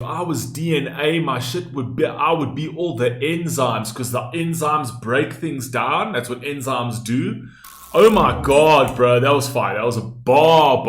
If I was DNA, my shit would be, I would be all the enzymes, because the enzymes break things down. That's what enzymes do. Oh my god, bro, that was fire. That was a bar.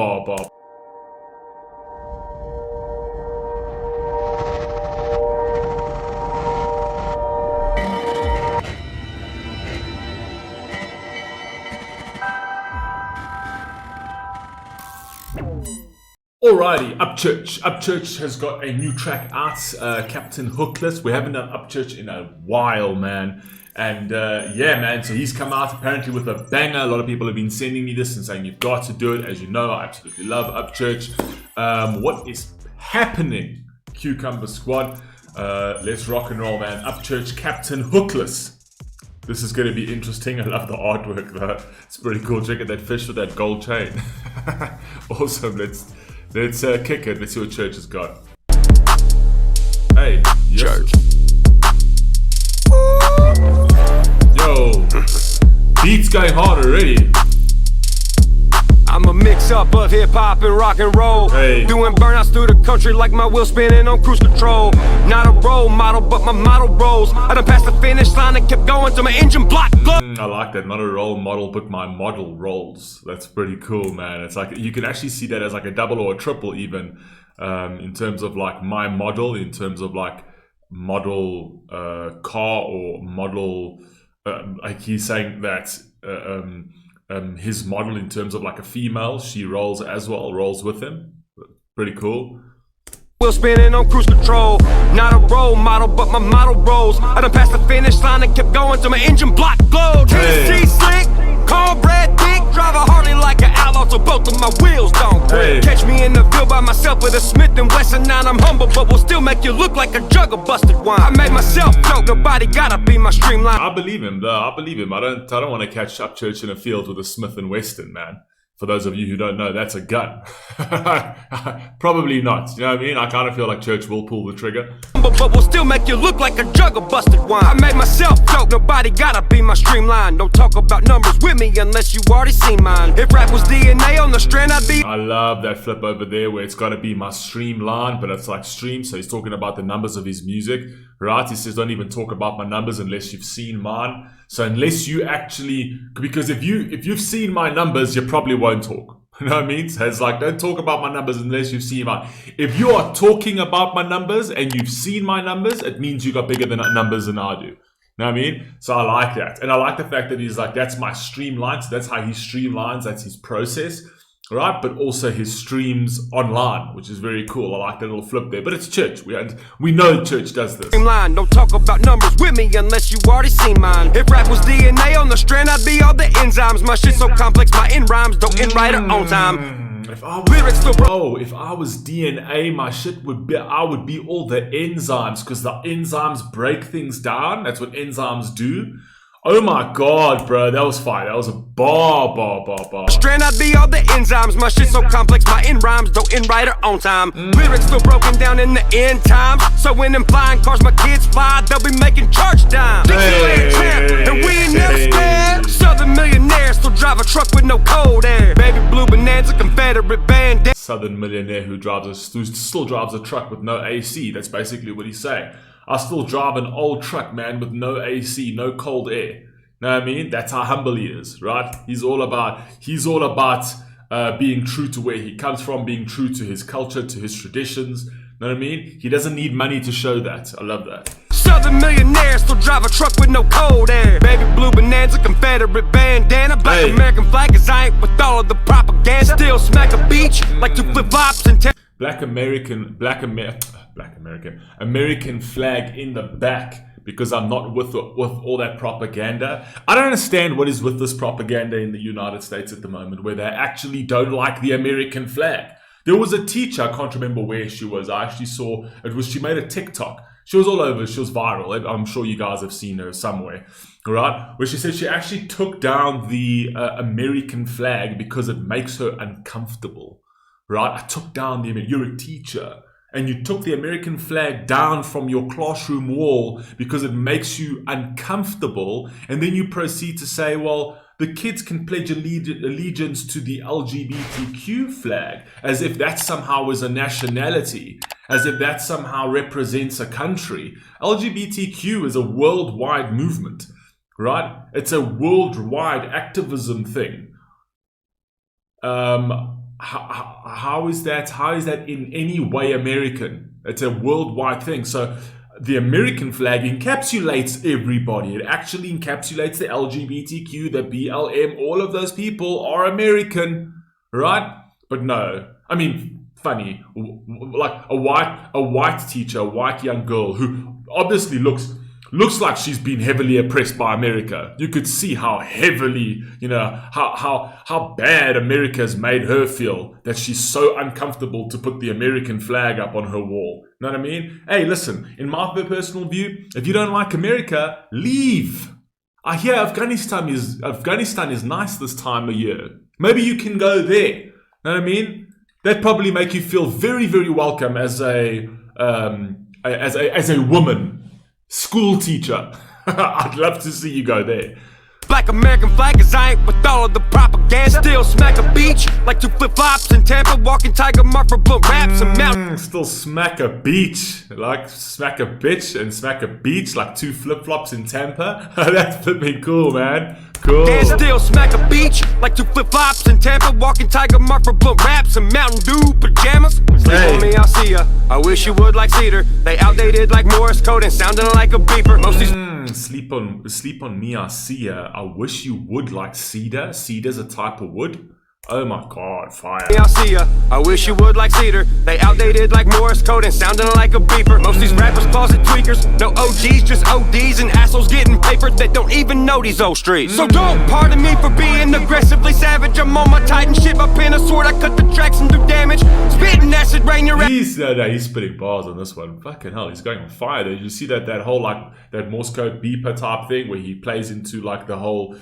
Alrighty, Upchurch. Upchurch has got a new track out, CaptainHookless. We haven't done Upchurch in a while, man. And yeah, man, so he's come out apparently with a banger. A lot of people have been sending me this and saying you've got to do it. As you know, I absolutely love Upchurch. What is happening, Cucumber Squad? Let's rock and roll, man. Upchurch, CaptainHookless. This is going to be interesting. I love the artwork, though. It's pretty cool. Check out that fish with that gold chain. Awesome. Let's kick it. Let's see what Church has got. Hey, yes. Church. Yo, beats going hard already. I'm a mix up of hip hop and rock and roll. Hey. Doing burnouts through the country like my wheel spinning on cruise control. Not a role model, but my model rolls. I done passed the finish line and kept going till my engine block glowed. I like that. Not a role model, but my model rolls. That's pretty cool, man. It's like you can actually see that as like a double or a triple, even in terms of like my model, in terms of like model car or model. Like he's saying that. His model in terms of like a female, she rolls as well, rolls with him. Pretty cool. Wheel spinning on cruise control. Not a role model, but my model rolls. I done passed the finish line and kept going till my engine block glowed. Hey. TC slick, cornbread thick, drive a Harley like an outlaw so both of my wheels don't quit. Hey. Catch me in the field by myself with a Smith & Wesson. Now I'm humble, but will still make you look like a jug of busted wine. I made myself dope, nobody gotta be my streamline. I believe him, though. I believe him. I don't want to catch Upchurch in a field with a Smith & Wesson, man. For those of you who don't know, that's a gun. Probably not. You know what I mean? I kind of feel like Church will pull the trigger. But will still make you look like a jug of busted wine. I made myself dope, nobody gotta be my streamline. Don't talk about numbers with me unless you already seen mine. If rap was DNA on the strand, I'd be. I love that flip over there where it's got to be my streamline, but it's like stream. So he's talking about the numbers of his music, right? He says, don't even talk about my numbers unless you've seen mine. So unless you actually, because if you've seen my numbers, you probably won't talk. You know what I mean? So it's like, don't talk about my numbers unless you've seen mine. If you are talking about my numbers and you've seen my numbers, it means you got bigger than numbers than I do. You know what I mean? So I like that. And I like the fact that he's like, that's my streamline. So that's how he streamlines. That's his process. Right, but also his streams online, which is very cool. I like that little flip there. But it's Church. We know Church does this. Streamline, don't talk about numbers with me unless you already seen mine. If rap was DNA on the strand, I'd be all the enzymes. My shit's so complex, my end rhymes don't end right on time. If I was DNA, my shit would be, I would be all the enzymes, because the enzymes break things down. That's what enzymes do. Oh my god, bro, that was fire. That was a bar. Strand, I'd be all the enzymes. My shit's so complex, my end rhymes don't end right or on time. Lyrics still broken down in the end times. So when them flying cars my kids fly, they'll be making church time. Hey. And we ain't never scared. Southern millionaire still drive a truck with no cold air. Baby blue bonanza, Confederate band. Southern millionaire who still drives a truck with no AC. That's basically what he's saying. I still drive an old truck, man, with no AC, no cold air. Know what I mean? That's how humble he is, right? He's all about being true to where he comes from, being true to his culture, to his traditions. Know what I mean? He doesn't need money to show that. I love that. Southern millionaire still drive a truck with no cold air. Baby blue bonanza, Confederate bandana. Black American flag, cause I ain't with all of the propaganda. Still smack a beach like two flip-flops and American flag in the back, because I'm not with all that propaganda. I don't understand what is with this propaganda in the United States at the moment, where they actually don't like the American flag. There was a teacher, I can't remember where she was. I actually saw she made a TikTok. She was all over. She was viral. I'm sure you guys have seen her somewhere, right? Where she said she actually took down the American flag because it makes her uncomfortable. Right? I took down you're a teacher, and you took the American flag down from your classroom wall because it makes you uncomfortable, and then you proceed to say, well, the kids can pledge allegiance to the LGBTQ flag, as if that somehow is a nationality. as if that somehow represents a country. LGBTQ is a worldwide movement, right? It's a worldwide activism thing. How is that in any way American? It's a worldwide thing. So the American flag encapsulates everybody. It actually encapsulates the LGBTQ, the BLM, all of those people are American, right? But no, I mean, funny, like a white teacher, a white young girl who obviously looks like she's been heavily oppressed by America. You could see how heavily, how bad America has made her feel, that she's so uncomfortable to put the American flag up on her wall. Know what I mean? Hey, listen, in my personal view, if you don't like America, leave. I hear Afghanistan is nice this time of year. Maybe you can go there. Know what I mean? That'd probably make you feel very, very welcome as a woman. School teacher. I'd love to see you go there. Black American flag is I ain't with all of the propaganda. Still smack a beach like 2 flip-flops in Tampa. Walking Tiger Mark for blunt raps and mountain. Still smack a beach like smack a bitch and smack a beach like 2 flip-flops in Tampa. That's flipping cool, man. Cool. Still smack a beach like 2 flip-flops in Tampa. Walking Tiger Mark for blunt raps and Mountain Dew pajamas. Sleep on me, I'll see ya. I wish you would like Cedar. They outdated like Morse code and sounding like a beeper. Most these sleep on me, I see ya. I wish you would like cedar. Cedar's a type of wood. Oh my god, fire. I'll see ya. I wish you would like Cedar. They outdated like Morse code and sounding like a beeper. Most these rappers closet tweakers. No OGs, just ODs and assholes getting paper that don't even know these old streets. So don't pardon me for being aggressively savage. I'm on my Titan shit, my pen a sword. I cut the tracks and do damage. Spitting acid rain your ass. He's spitting bars on this one. Fucking hell, he's going on fire there. You see that whole like that Morse code beeper type thing where he plays into like the whole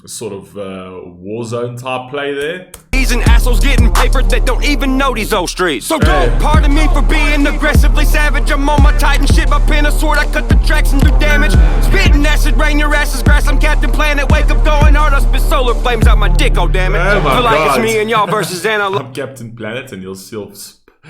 sort of Warzone type play there. These and assholes getting paper that don't even know these old streets. So don't pardon me for being aggressively savage. I'm on my Titan shit, my pen a sword. I cut the tracks and do damage. Spitting acid rain your ass is grass. I'm Captain Planet. Wake up going hard. I spit solar flames out my dick. Oh damn it. Oh my Feel like God. it's me and y'all versus analog. I'm Captain Planet and you'll still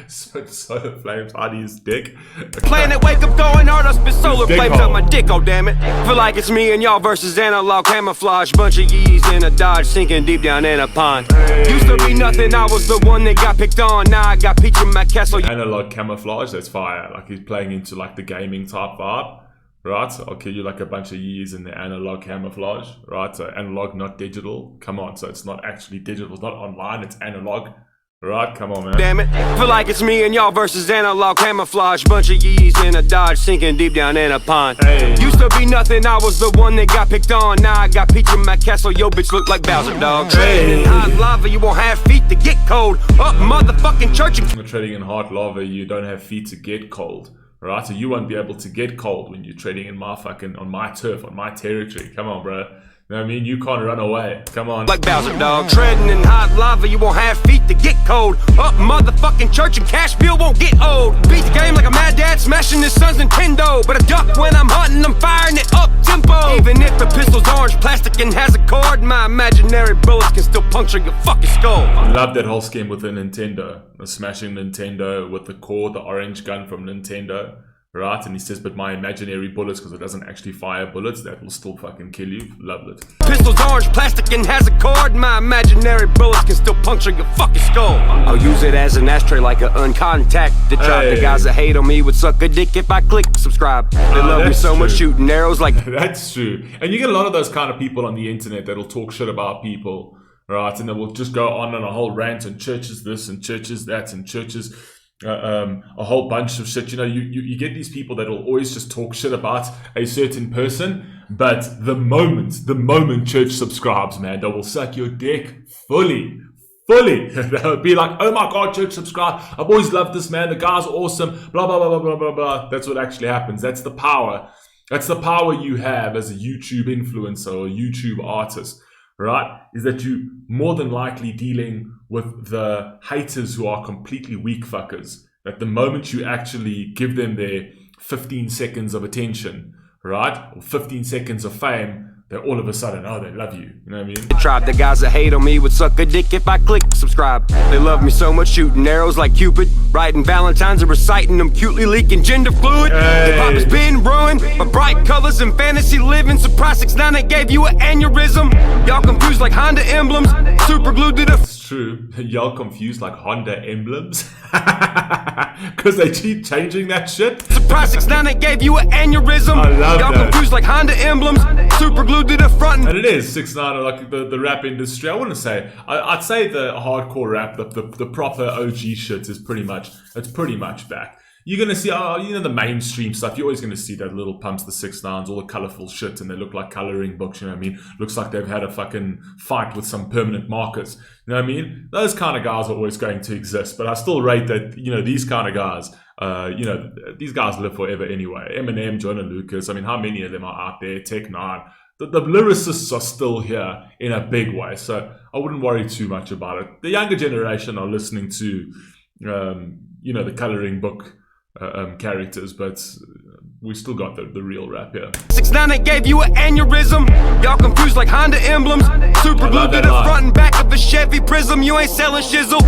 spit solar flames out of his dick. Planet, wake up going hard, I spit solar Dick flames hole. out my dick, oh damn it. Feel like it's me and y'all versus analog camouflage. Bunch of yees in a Dodge sinking deep down in a pond. Used to be nothing, I was the one that got picked on. Now I got Peach in my castle. Analog camouflage, that's fire. Like he's playing into like the gaming type vibe. Right, I'll kill you like a bunch of years in the analog camouflage. Right, so analog, not digital. Come on, so it's not actually digital, it's not online, it's analog. Right, come on, man. Damn it, feel like it's me and y'all versus analog camouflage. Bunch of yees in a Dodge sinking deep down in a pond. Used to be nothing, I was the one that got picked on. Now I got Peach in my castle, yo bitch look like Bowser, dog. Treading in hot lava, you won't have feet to get cold. Up motherfucking church and Treading in hot lava, you don't have feet to get cold. Right, so you won't be able to get cold when you're treading in my on my turf, on my territory. Come on, bro. You know what I mean? You can't run away. Come on. like Bowser, dog. Treading in hot lava, you won't have feet to get cold. Up motherfucking church and Cashville won't get old. Beat the game like a mad dad smashing his son's Nintendo. But I duck when I'm hunting, I'm firing it up tempo. Even if the pistol's orange plastic and has a cord, my imaginary bullets can still puncture your fucking skull. I love that whole scheme with the Nintendo. The smashing Nintendo with the cord, the orange gun from Nintendo. Right, and he says, but my imaginary bullets, because it doesn't actually fire bullets, that will still fucking kill you. Love it. Pistol's orange plastic and has a cord. My imaginary bullets can still puncture your fucking skull. I'll use it as an ashtray like an uncontact. To drop the guys that hate on me would suck a dick if I click subscribe. They love me so much shooting arrows like That's true. And you get a lot of those kind of people on the internet that'll talk shit about people, right? And they will just go on a whole rant and churches this and churches that and churches a whole bunch of shit. You know, you get these people that will always just talk shit about a certain person, but the moment church subscribes, man, they will suck your dick fully. They'll be like, oh my god, church subscribe, I've always loved this man, the guy's awesome, blah blah blah blah blah blah blah. That's what actually happens. That's the power you have as a YouTube influencer or YouTube artist, right? Is that you more than likely dealing with the haters who are completely weak fuckers. That the moment you actually give them their 15 seconds of attention, right, or 15 seconds of fame, they all of a sudden, oh, they love you. You know what I mean? Tribe, the guys that hate on me would suck a dick if I click subscribe. They love me so much, shooting arrows like Cupid, writing Valentines and reciting them, cutely leaking gender fluid. Hip-hop has been ruined by bright colors and fantasy living. Surprise 6ix9ine, they gave you an aneurysm. Y'all confused like Honda emblems, super glued to the... It's true. Y'all confused like Honda emblems. Because they keep changing that shit. Surprise 6ix9ine, they gave you an aneurysm. I love Y'all that. confused like Honda emblems, super glued to the front. And it is 6ix9ine, like the rap industry. I wouldn't say. I'd say the hardcore rap, the proper OG shit is pretty much back. You're gonna see, the mainstream stuff. You're always gonna see that little pumps, the 6ix9ines, all the colorful shit, and they look like coloring books. You know what I mean? Looks like they've had a fucking fight with some permanent markers. You know what I mean? Those kind of guys are always going to exist, but I still rate that. These kind of guys. These guys live forever anyway. Eminem, Jonah Lucas. I mean, how many of them are out there? Tech-9. The lyricists are still here in a big way, so I wouldn't worry too much about it. The younger generation are listening to, the coloring book characters, but we still got the real rap here. 6ix9ine, they gave you an aneurysm. Y'all confused like Honda emblems, super glued to the front and back of a Chevy Prism. You ain't selling shizzle.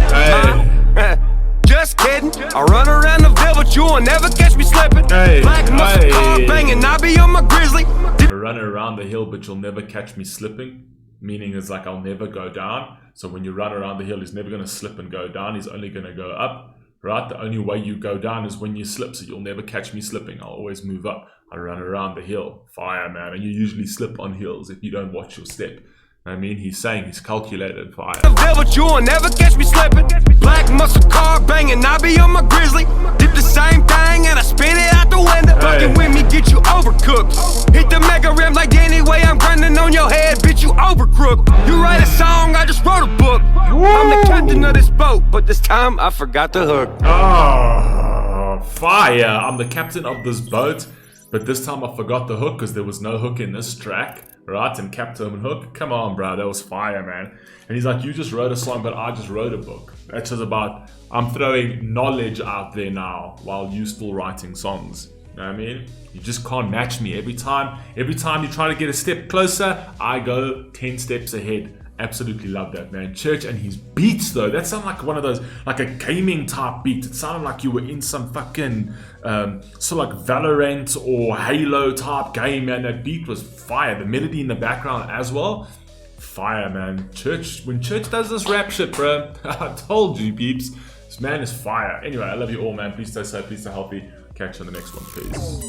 Just kidding. I run around the Ville, but you will never catch me slipping. Black muscle car banging, I be on my grizzly. Run around the hill, but you'll never catch me slipping. Meaning it's like I'll never go down. So when you run around the hill, he's never going to slip and go down. He's only going to go up. Right? The only way you go down is when you slip. So you'll never catch me slipping. I'll always move up. I run around the hill. Fire, man. And you usually slip on hills if you don't watch your step. I mean, he's saying he's calculated fire. But you will never catch me slipping. Black muscle car banging, I be on my grizzly. Dip the same thing and I spit it out the window. Fucking with me, get you overcooked. Hit the mega rim like Danny Way, I'm grinding on your head, bitch, you overcrook. You write a song, I just wrote a book. I'm the captain of this boat, but this time I forgot the hook. Oh, fire. I'm the captain of this boat, but this time I forgot the hook because there was no hook in this track. Right, and Captain Hook, come on, bro, that was fire, man. And he's like, you just wrote a song, but I just wrote a book. That's just about, I'm throwing knowledge out there now while you still writing songs. You know what I mean? You just can't match me. Every time you try to get a step closer, I go 10 steps ahead. Absolutely love that, man. Church and his beats, though, that sounded like one of those, like a gaming type beat. It sounded like you were in some fucking sort of like Valorant or Halo type game, man. That beat was fire. The melody in the background as well, fire, man. Church, when Church does this rap shit, bro, I told you, peeps, this man is fire. Anyway, I love you all, man. Please stay safe, please stay healthy. Catch you on the next one, please.